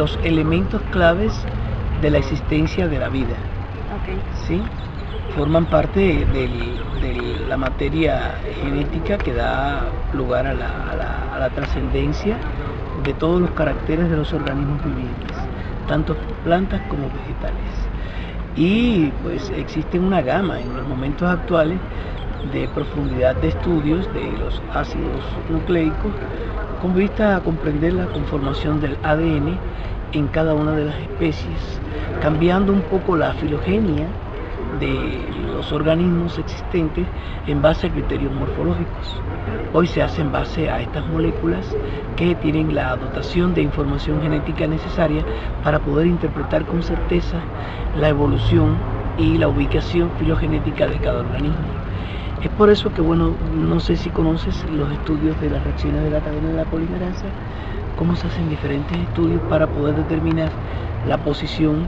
los elementos claves de la existencia de la vida. Okay. ¿Sí? Forman parte de la materia genética que da lugar a la trascendencia de todos los caracteres de los organismos vivientes, tanto plantas como vegetales. Y pues existe una gama en los momentos actuales de profundidad de estudios de los ácidos nucleicos con vista a comprender la conformación del ADN en cada una de las especies, cambiando un poco la filogenia de los organismos existentes en base a criterios morfológicos. Hoy se hace en base a estas moléculas que tienen la dotación de información genética necesaria para poder interpretar con certeza la evolución y la ubicación filogenética de cada organismo. Es por eso que, bueno, no sé si conoces los estudios de las reacciones de la cadena de la polimerasa, cómo se hacen diferentes estudios para poder determinar la posición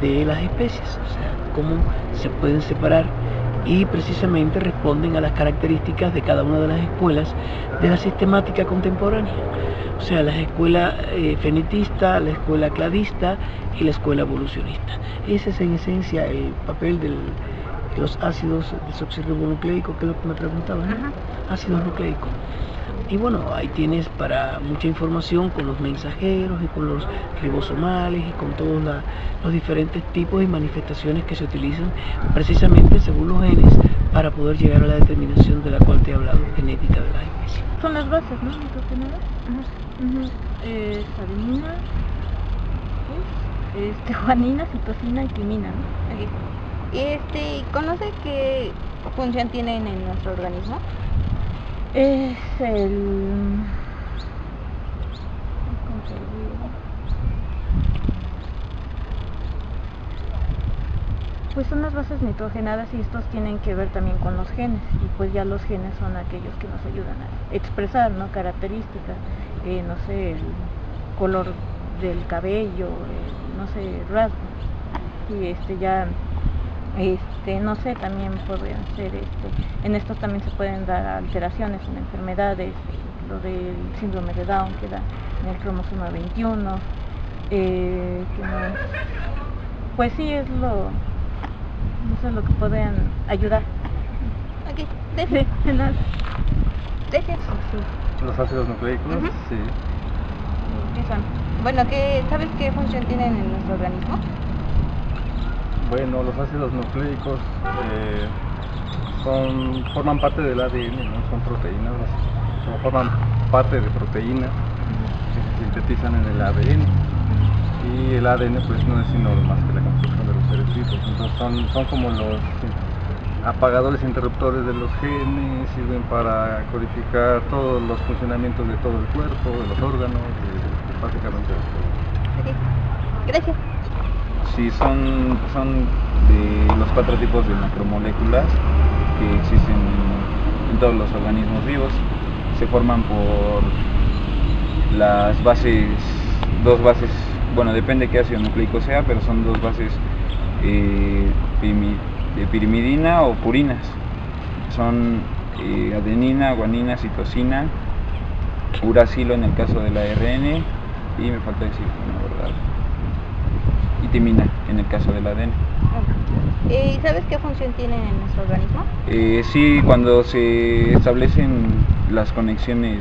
de las especies, o sea, cómo se pueden separar, y precisamente responden a las características de cada una de las escuelas de la sistemática contemporánea, o sea, la escuela fenetista, la escuela cladista y la escuela evolucionista. Ese es en esencia el papel de los ácidos desoxirribonucleicos, que es lo que me preguntaban, ¿no? Ácidos nucleicos. Y bueno, ahí tienes para mucha información con los mensajeros y con los ribosomales y con todos los diferentes tipos y manifestaciones que se utilizan precisamente según los genes para poder llegar a la determinación de la cual te he hablado, genética de las especies. Son las bases, ¿no? Nitrogenadas. Adenina, guanina, citosina y timina, ¿no? Okay. ¿Conoce qué función tienen en nuestro organismo? Es el... Pues son las bases nitrogenadas y estos tienen que ver también con los genes, y pues ya los genes son aquellos que nos ayudan a expresar, ¿no? Características, no sé, el color del cabello, no sé, rasgos, y ya... no sé, también podrían ser, en estos también se pueden dar alteraciones en enfermedades, lo del síndrome de Down que da en el cromosoma 21, ¿qué más? Pues sí, es lo que pueden ayudar. Ok, gracias. Sí, nada. Gracias. Sí. Los ácidos nucleicos, sí. ¿Qué son? Bueno, ¿sabes qué función tienen en nuestro organismo? Bueno, los ácidos nucleicos forman parte del ADN, ¿no? Son proteínas, forman parte de proteínas que se sintetizan en el ADN, y el ADN pues no es sino más que la construcción de los seres vivos. Entonces son como los apagadores interruptores de los genes, sirven para codificar todos los funcionamientos de todo el cuerpo, de los órganos, básicamente de todo. Okay. Gracias. Sí, son de los 4 tipos de macromoléculas que existen en todos los organismos vivos. Se forman por las bases, 2 bases, bueno, depende qué ácido nucleico sea, pero son 2 bases de pirimidina o purinas. Son adenina, guanina, citosina, uracilo en el caso del ARN, y me falta decir una verdad, y timina en el caso del ADN. ¿Sabes qué función tienen en nuestro organismo? Sí, cuando se establecen las conexiones,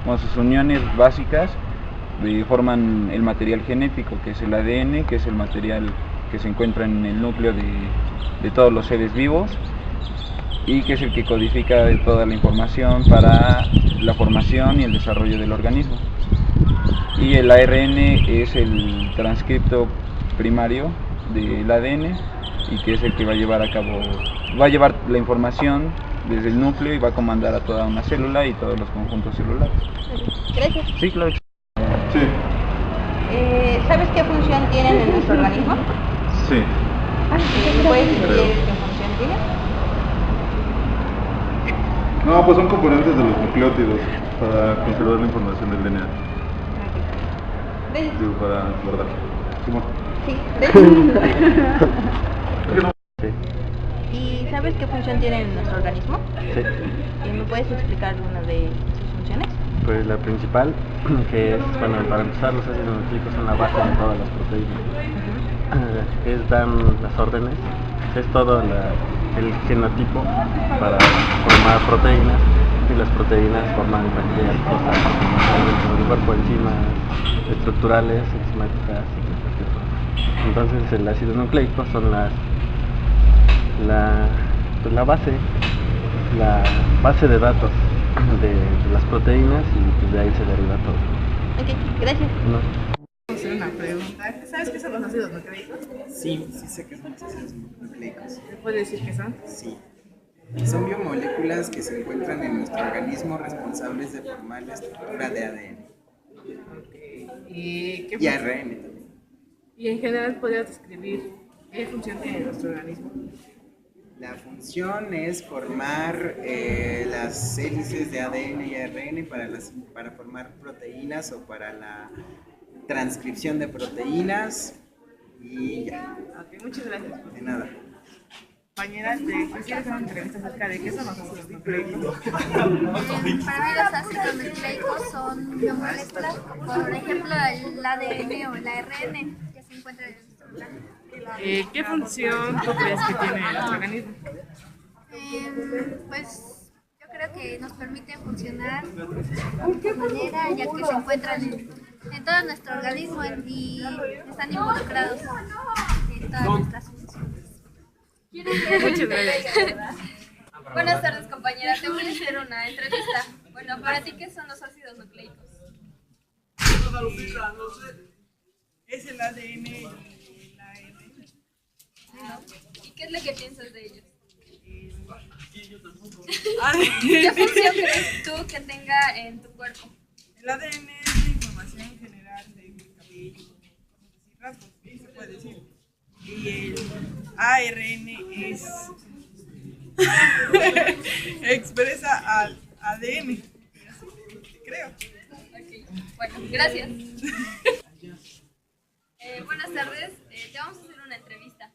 sus uniones básicas, forman el material genético, que es el ADN, que es el material que se encuentra en el núcleo de todos los seres vivos, y que es el que codifica toda la información para la formación y el desarrollo del organismo. Y el ARN es el transcripto primario del ADN, y que es el que va a llevar la información desde el núcleo y va a comandar a toda una célula y todos los conjuntos celulares. Gracias. Sí, claro. Sí. ¿Sabes qué función tienen en nuestro organismo? Sí. ¿Puedes decir qué función tienen? No, pues son componentes de los nucleótidos para conservar la información del DNA. Gracias. Digo, para guardar. ¿Cómo? Sí, gracias. ¿Y sabes qué función tienen en nuestro organismo? Sí. ¿Me puedes explicar una de sus funciones? Pues la principal, que es, bueno, para empezar, los ácidos nucleicos son la base de todas las proteínas. Dan las órdenes, es todo el genotipo para formar proteínas, y las proteínas forman cualquier cosa dentro del cuerpo, enzimas estructurales, enzimáticas y cualquier cosa. Entonces el ácido nucleico son la base de datos de las proteínas, y pues de ahí se deriva todo. Ok, gracias. ¿No? Vamos a hacer una pregunta. ¿Sabes qué son los ácidos nucleicos? Sí, sí sé que son los ácidos nucleicos. ¿Me puedes decir qué son? Sí. Son biomoléculas que se encuentran en nuestro organismo responsables de formar la estructura de ADN ¿Y qué y ARN también. Y en general, ¿podrías describir qué función tiene nuestro organismo? La función es formar las hélices de ADN y ARN para formar proteínas o para la transcripción de proteínas y ya, Ok, muchas gracias. de nada. Compañera, ¿te quisieras hacer una entrevista acerca de qué son los ácidos nucleicos? Para mí los ácidos nucleicos son biomoléculas, por ejemplo el ADN o el ARN que se encuentra en nuestro organismo. ¿Qué función tú crees que tiene nuestro organismo? Pues yo creo que nos permite funcionar de manera ya que se encuentran en todo nuestro organismo y están involucrados en todas nuestras funciones. Muchas gracias. Buenas tardes, compañera. Te voy a hacer una entrevista. Bueno, para ti, ¿qué son los ácidos nucleicos? Es el ADN y el ARN. ¿Y qué es lo que piensas de ellos? El ¿Qué función crees tú que tenga en tu cuerpo? ADN es la información general del cabello, cosas así, rasgos, ¿sí? Se puede decir. Y el ARN es expresa al ADN, creo. Ok, bueno, gracias. Buenas tardes, te vamos a hacer una entrevista.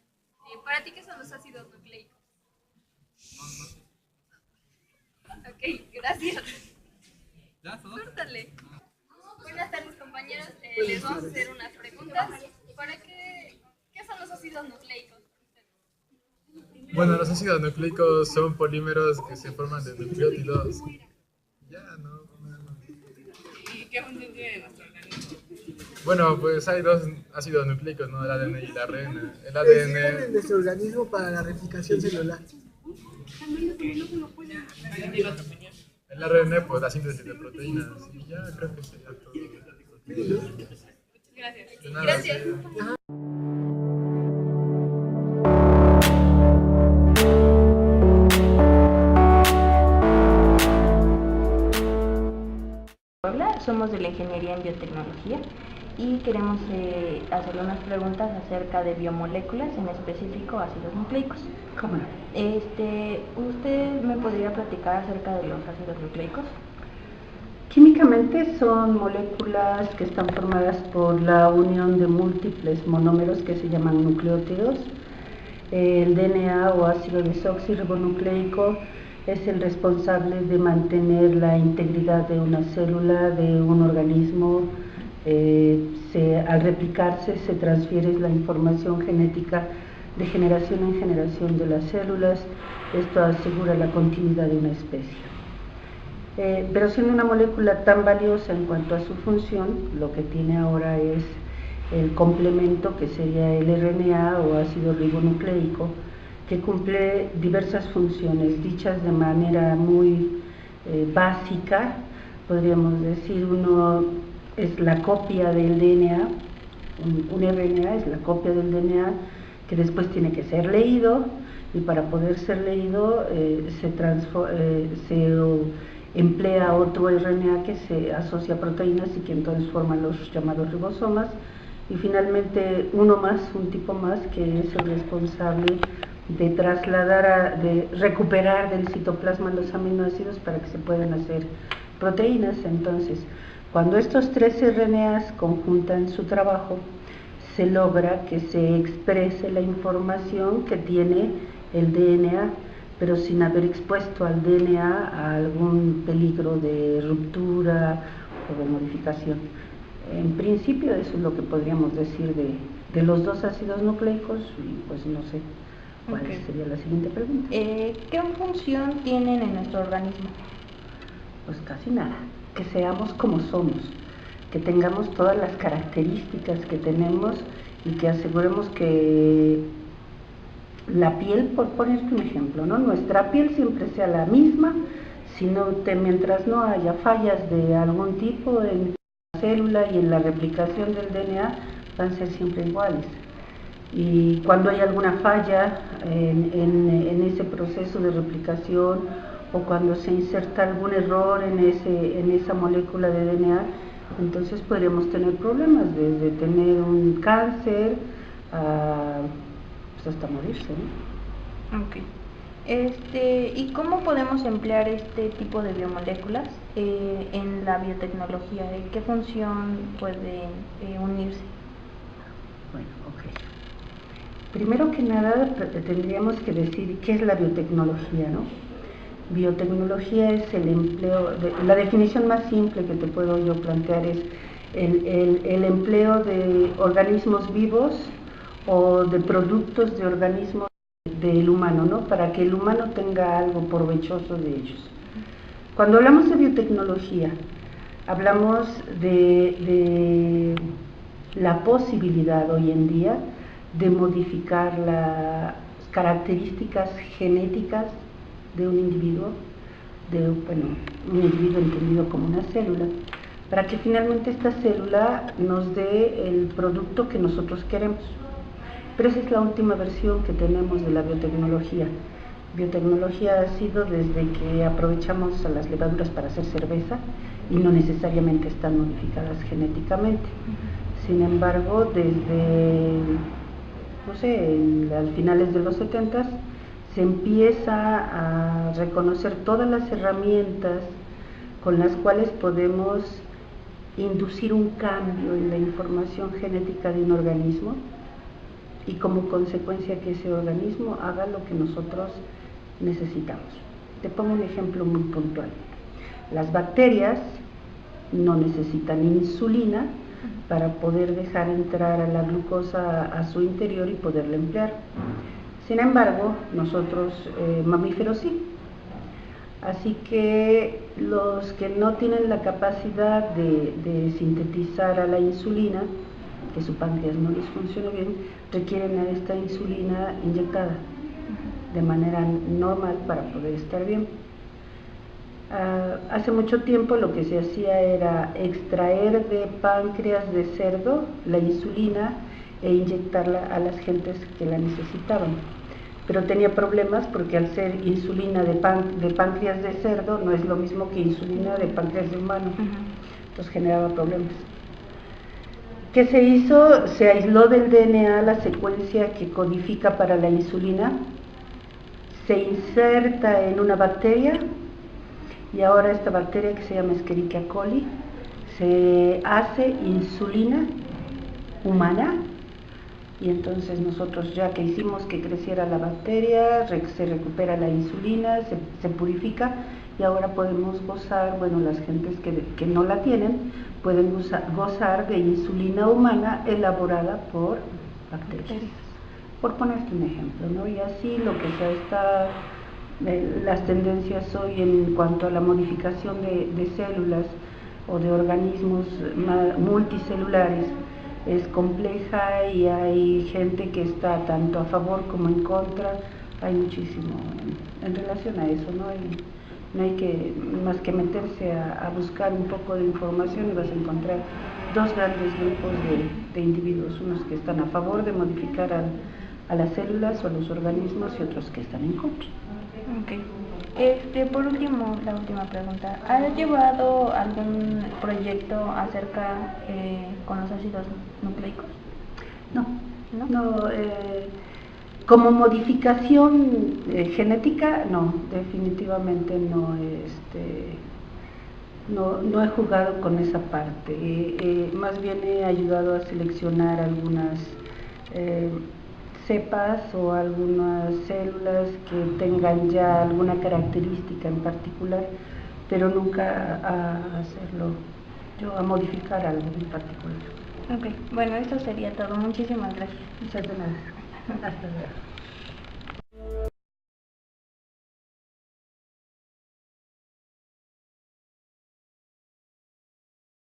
Para ti, ¿qué son los ácidos nucleicos? Ok, gracias. Córtale. Buenas tardes, compañeros. Les vamos a hacer unas preguntas. ¿Qué son los ácidos nucleicos? Bueno, los ácidos nucleicos son polímeros que se forman de nucleótidos. Ya, no. ¿Y qué función tiene nuestro organismo? Bueno, pues hay dos ácidos nucleicos, ¿no? El ADN y el ARN. El Sirven en ADN, nuestro organismo para la replicación celular. el ARN, pues la síntesis de proteínas. Y ya creo que sería todo. Gracias. De nada, Gracias. sí. Somos de la Ingeniería en Biotecnología y queremos hacerle unas preguntas acerca de biomoléculas, en específico ácidos nucleicos. ¿Cómo no? ¿Usted me podría platicar acerca de los ácidos nucleicos? Químicamente son moléculas que están formadas por la unión de múltiples monómeros que se llaman nucleótidos. El DNA o ácido desoxirribonucleico es el responsable de mantener la integridad de una célula, de un organismo. Al replicarse se transfiere la información genética de generación en generación de las células. Esto asegura la continuidad de una especie. Pero siendo una molécula tan valiosa en cuanto a su función, lo que tiene ahora es el complemento, que sería el RNA o ácido ribonucleico, que cumple diversas funciones dichas de manera muy básica. Podríamos decir, uno es la copia del DNA, un RNA es la copia del DNA que después tiene que ser leído, y para poder ser leído se emplea otro RNA que se asocia a proteínas y que entonces forman los llamados ribosomas, y finalmente uno más, un tipo más, que es el responsable de trasladar, de recuperar del citoplasma los aminoácidos para que se puedan hacer proteínas. Entonces, cuando estos tres RNAs conjuntan su trabajo, se logra que se exprese la información que tiene el DNA, pero sin haber expuesto al DNA a algún peligro de ruptura o de modificación. En principio eso es lo que podríamos decir de los dos ácidos nucleicos, y pues no sé cuál sería la siguiente pregunta. ¿Qué función tienen en nuestro organismo? Pues casi nada, que seamos como somos, que tengamos todas las características que tenemos y que aseguremos que la piel, por ponerte un ejemplo, ¿no? Nuestra piel siempre sea la misma, mientras no haya fallas de algún tipo en la célula y en la replicación del DNA, van a ser siempre iguales. Y cuando hay alguna falla en ese proceso de replicación, o cuando se inserta algún error en esa molécula de DNA, entonces podríamos tener problemas, desde tener un cáncer hasta morirse, ¿no? Ok. ¿Y cómo podemos emplear este tipo de biomoléculas en la biotecnología? ¿Qué función pueden unirse? Bueno, ok. Primero que nada tendríamos que decir qué es la biotecnología, ¿no? Biotecnología es el empleo, la definición más simple que te puedo yo plantear es el empleo de organismos vivos o de productos de organismos del humano, ¿no? Para que el humano tenga algo provechoso de ellos. Cuando hablamos de biotecnología, hablamos de la posibilidad hoy en día de modificar las características genéticas de un individuo, un individuo entendido como una célula, para que finalmente esta célula nos dé el producto que nosotros queremos. Pero esa es la última versión que tenemos de la biotecnología. Biotecnología ha sido desde que aprovechamos a las levaduras para hacer cerveza y no necesariamente están modificadas genéticamente. Sin embargo, desde, no sé, a finales de los 70s, se empieza a reconocer todas las herramientas con las cuales podemos inducir un cambio en la información genética de un organismo y como consecuencia que ese organismo haga lo que nosotros necesitamos. Te pongo un ejemplo muy puntual. Las bacterias no necesitan insulina para poder dejar entrar a la glucosa a su interior y poderla emplear. Sin embargo, nosotros mamíferos sí. Así que los que no tienen la capacidad de sintetizar a la insulina, que su páncreas no les funciona bien, requieren a esta insulina inyectada de manera normal para poder estar bien. Hace mucho tiempo lo que se hacía era extraer de páncreas de cerdo la insulina e inyectarla a las gentes que la necesitaban. Pero tenía problemas porque al ser insulina de páncreas de cerdo no es lo mismo que insulina de páncreas de humano. Entonces generaba problemas. ¿Qué se hizo? Se aisló del DNA la secuencia que codifica para la insulina, se inserta en una bacteria y ahora esta bacteria, que se llama Escherichia coli, se hace insulina humana. Y entonces nosotros, ya que hicimos que creciera la bacteria, se recupera la insulina, se purifica y ahora podemos gozar, bueno, las gentes que no la tienen pueden gozar de insulina humana elaborada por bacterias. Por ponerte un ejemplo, ¿no? Y así lo que se está, las tendencias hoy en cuanto a la modificación de células o de organismos multicelulares es compleja y hay gente que está tanto a favor como en contra, hay muchísimo en relación a eso, no hay que más que meterse a buscar un poco de información y vas a encontrar dos grandes grupos de individuos, unos que están a favor de modificar a las células o a los organismos y otros que están en contra. Okay. Por último, la última pregunta. ¿Has llevado algún proyecto acerca con los ácidos nucleicos? No. Como modificación genética, no, definitivamente no, no he jugado con esa parte. Más bien he ayudado a seleccionar algunas cepas o algunas células que tengan ya alguna característica en particular, pero nunca a hacerlo, a modificar algo en particular. Ok, bueno, eso sería todo. Muchísimas gracias. Muchas gracias. Hasta luego.